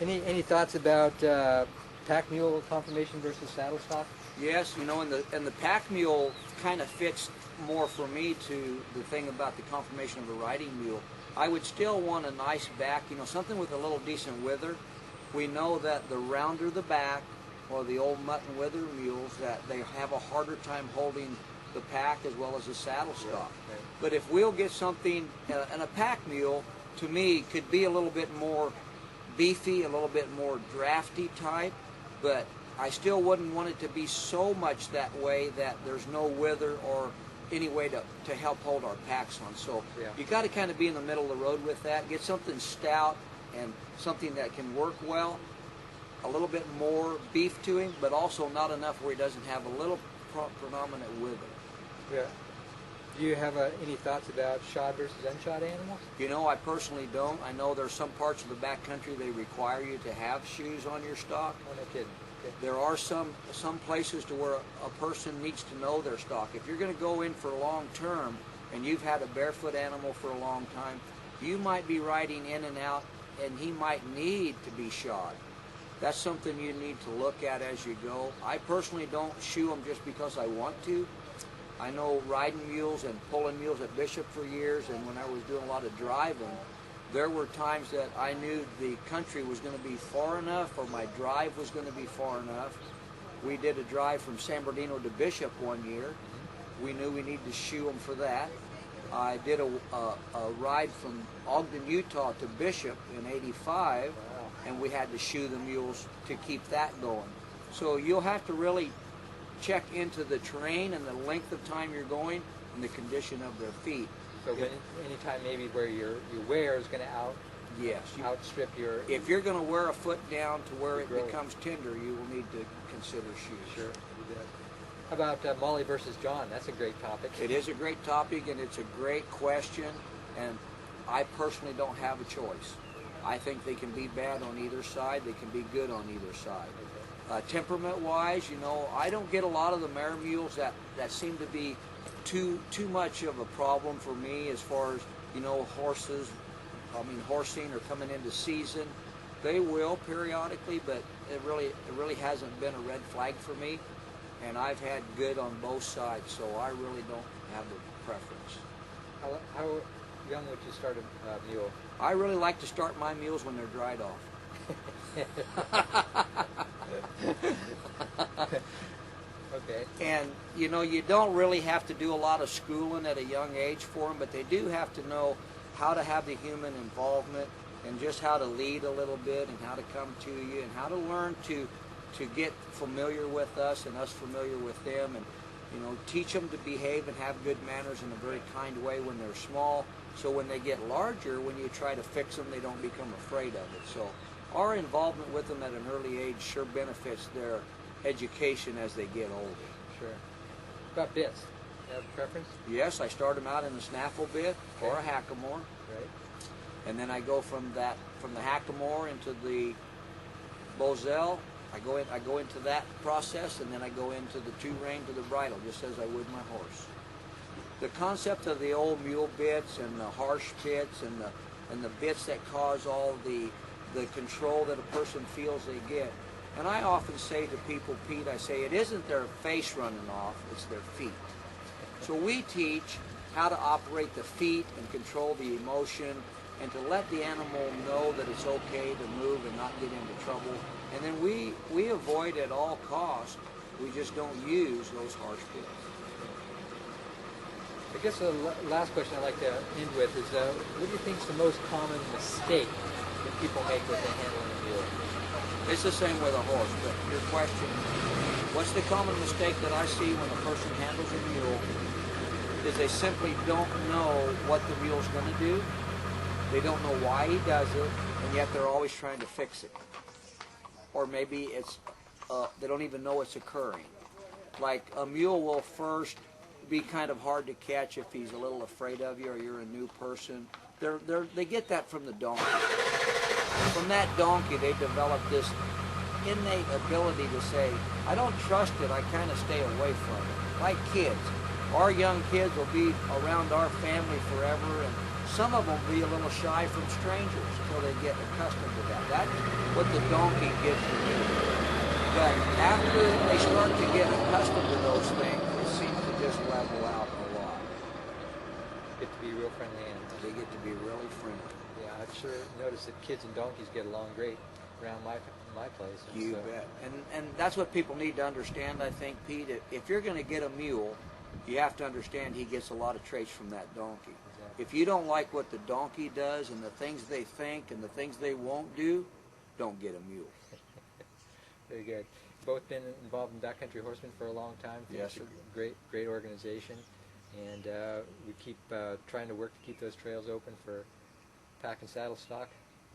Any thoughts about pack mule conformation versus saddle stock? Yes, you know, and the pack mule kind of fits more for me to the thing about the conformation of a riding mule. I would still want a nice back, you know, something with a little decent wither. We know that the rounder the back, or the old mutton wither mules, that they have a harder time holding the pack as well as the saddle stock. Right. But if we'll get something, and a pack mule, to me, could be a little bit more beefy, a little bit more drafty type, but I still wouldn't want it to be so much that way that there's no wither or any way to help hold our packs on. So you got to kind of be in the middle of the road with that. Get something stout and something that can work well. A little bit more beef to him, but also not enough where he doesn't have a little predominant wither. Yeah. Do you have any thoughts about shod versus unshod animals? You know, I personally don't. I know there's some parts of the backcountry they require you to have shoes on your stock. Oh, no kidding. Okay. There are some places to where a person needs to know their stock. If you're going to go in for long term and you've had a barefoot animal for a long time, you might be riding in and out and he might need to be shod. That's something you need to look at as you go. I personally don't shoe them just because I want to. I know riding mules and pulling mules at Bishop for years, and when I was doing a lot of driving, there were times that I knew the country was going to be far enough, or my drive was going to be far enough. We did a drive from San Bernardino to Bishop one year. We knew we needed to shoe them for that. I did a ride from Ogden, Utah to Bishop in '85, and we had to shoe the mules to keep that going. So you'll have to really check into the terrain and the length of time you're going and the condition of their feet. So anytime maybe where your wear is going to outstrip your... If you're going to wear a foot down to where it becomes tender, you will need to consider shoes. Sure. How about Molly versus John? That's a great topic. It is a great topic, and it's a great question, and I personally don't have a choice. I think they can be bad on either side. They can be good on either side. Temperament-wise, you know, I don't get a lot of the mare mules that seem to be too much of a problem for me as far as, you know, horsing or coming into season. They will periodically, but it really hasn't been a red flag for me, and I've had good on both sides, so I really don't have a preference. How young would you start a mule? I really like to start my mules when they're dried off. Okay. And, you know, you don't really have to do a lot of schooling at a young age for them, but they do have to know how to have the human involvement and just how to lead a little bit and how to come to you and how to learn to get familiar with us and us familiar with them, and, you know, teach them to behave and have good manners in a very kind way when they're small, so when they get larger, when you try to fix them, they don't become afraid of it. So our involvement with them at an early age sure benefits their education as they get older. Sure. What about bits? You have a preference? Yes, I start them out in a snaffle bit or a hackamore. Right. And then I go from the hackamore into the boselle. I go into that process, and then I go into the two rein to the bridle, just as I would my horse. The concept of the old mule bits and the harsh bits and the bits that cause all the control that a person feels they get. And I often say to people, Pete, I say, it isn't their face running off, it's their feet. So we teach how to operate the feet and control the emotion and to let the animal know that it's okay to move and not get into trouble. And then we avoid at all costs, we just don't use those harsh bits. I guess the last question I'd like to end with is, what do you think is the most common mistake that people make with the handling of a mule? It's the same with a horse, but your question, what's the common mistake that I see when a person handles a mule is they simply don't know what the mule's going to do. They don't know why he does it, and yet they're always trying to fix it. Or maybe it's they don't even know it's occurring. Like a mule will first be kind of hard to catch if he's a little afraid of you or you're a new person. They get that from the donkey. From that donkey, they develop this innate ability to say, I don't trust it, I kind of stay away from it. Like kids. Our young kids will be around our family forever, and some of them will be a little shy from strangers until they get accustomed to that. That's what the donkey gives you. But after they start to get accustomed to those things, it seems to just level out a lot. Get to be real friendly animals. They get to be really friendly. Yeah, I've sure noticed that kids and donkeys get along great around my place. You bet. And that's what people need to understand, I think, Pete. If you're going to get a mule, you have to understand he gets a lot of traits from that donkey. Exactly. If you don't like what the donkey does and the things they think and the things they won't do, don't get a mule. Very good. Both been involved in Backcountry Horsemen for a long time. Yes, sir. Great organization, and we keep trying to work to keep those trails open for pack and saddle stock.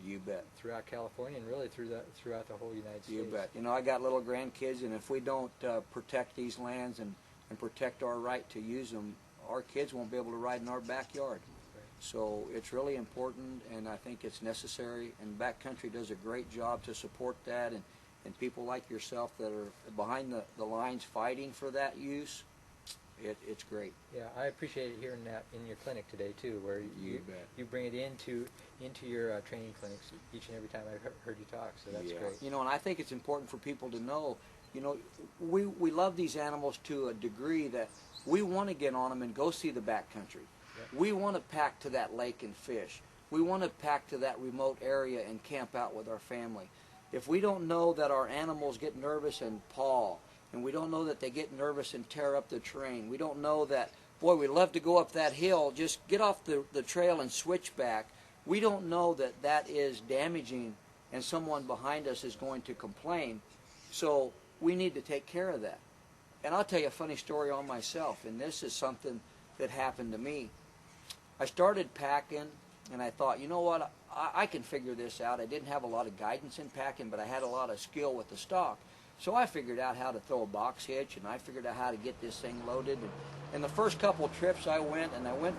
You bet. Throughout California and really throughout the whole United States. You bet. You know, I got little grandkids, and if we don't protect these lands and protect our right to use them, our kids won't be able to ride in our backyard. Right. So it's really important, and I think it's necessary, and Backcountry does a great job to support that, and people like yourself that are behind the lines fighting for that use. It's great. Yeah, I appreciate hearing that in your clinic today too, where you bring it into your training clinics each and every time I've heard you talk. So that's great. You know, and I think it's important for people to know. You know, we love these animals to a degree that we want to get on them and go see the backcountry. Yep. We want to pack to that lake and fish. We want to pack to that remote area and camp out with our family. If we don't know that our animals get nervous and paw, and we don't know that they get nervous and tear up the terrain, we don't know that, boy, we love to go up that hill, just get off the trail and switch back, we don't know that that is damaging and someone behind us is going to complain. So we need to take care of that. And I'll tell you a funny story on myself, and this is something that happened to me. I started packing, and I thought, you know what, I can figure this out. I didn't have a lot of guidance in packing, but I had a lot of skill with the stock. So I figured out how to throw a box hitch, and I figured out how to get this thing loaded. And the first couple trips I went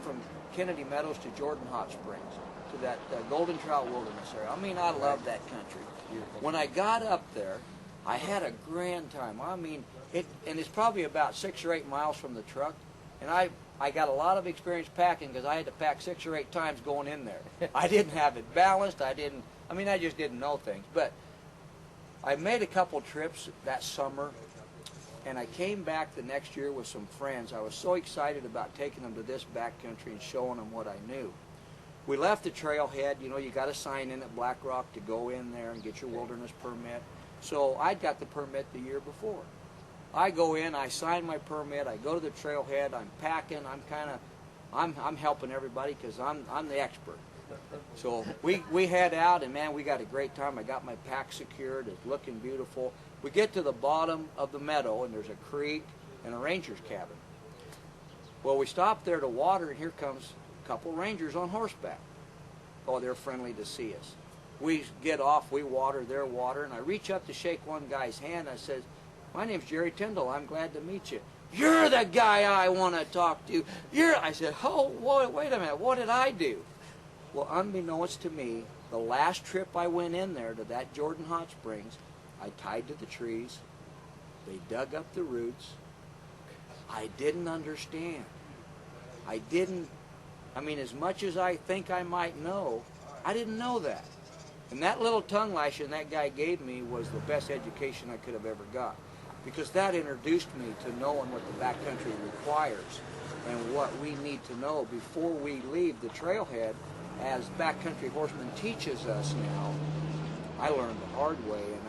from Kennedy Meadows to Jordan Hot Springs, to that Golden Trout Wilderness area. I mean, I love that country. When I got up there, I had a grand time. I mean, it's probably about 6 or 8 miles from the truck, and I got a lot of experience packing because I had to pack 6 or 8 times going in there. I didn't have it balanced. I just didn't know things. But I made a couple trips that summer, and I came back the next year with some friends. I was so excited about taking them to this backcountry and showing them what I knew. We left the trailhead. You know, you got to sign in at Black Rock to go in there and get your wilderness permit. So I'd got the permit the year before. I go in, I sign my permit, I go to the trailhead, I'm packing, I'm helping everybody because I'm the expert. So we head out, and man, we got a great time. I got my pack secured, it's looking beautiful. We get to the bottom of the meadow, and there's a creek and a ranger's cabin. Well, we stop there to water, and here comes a couple rangers on horseback. Oh, they're friendly to see us. We get off, we water, they're water, and I reach up to shake one guy's hand. I says, "My name's Jerry Tindell. I'm glad to meet you." "You're the guy I want to talk to." I said, "Oh, wait a minute. What did I do?" Well, unbeknownst to me, the last trip I went in there to that Jordan Hot Springs, I tied to the trees. They dug up the roots. I didn't understand. As much as I think I might know, I didn't know that. And that little tongue lashing that guy gave me was the best education I could have ever got, because that introduced me to knowing what the backcountry requires and what we need to know before we leave the trailhead. As Backcountry Horsemen teaches us now, I learned the hard way, and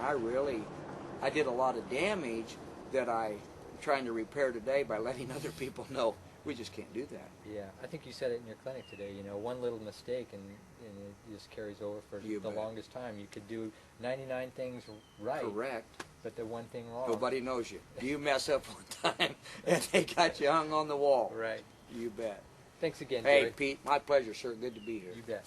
I did a lot of damage that I'm trying to repair today by letting other people know we just can't do that. Yeah, I think you said it in your clinic today. You know, one little mistake and it just carries over for the longest time. You could do 99 things right. Correct. But the one thing wrong. Nobody knows you. You mess up one time, and they got you hung on the wall. Right. You bet. Thanks again, Jerry. Hey, Pete, my pleasure, sir. Good to be here. You bet.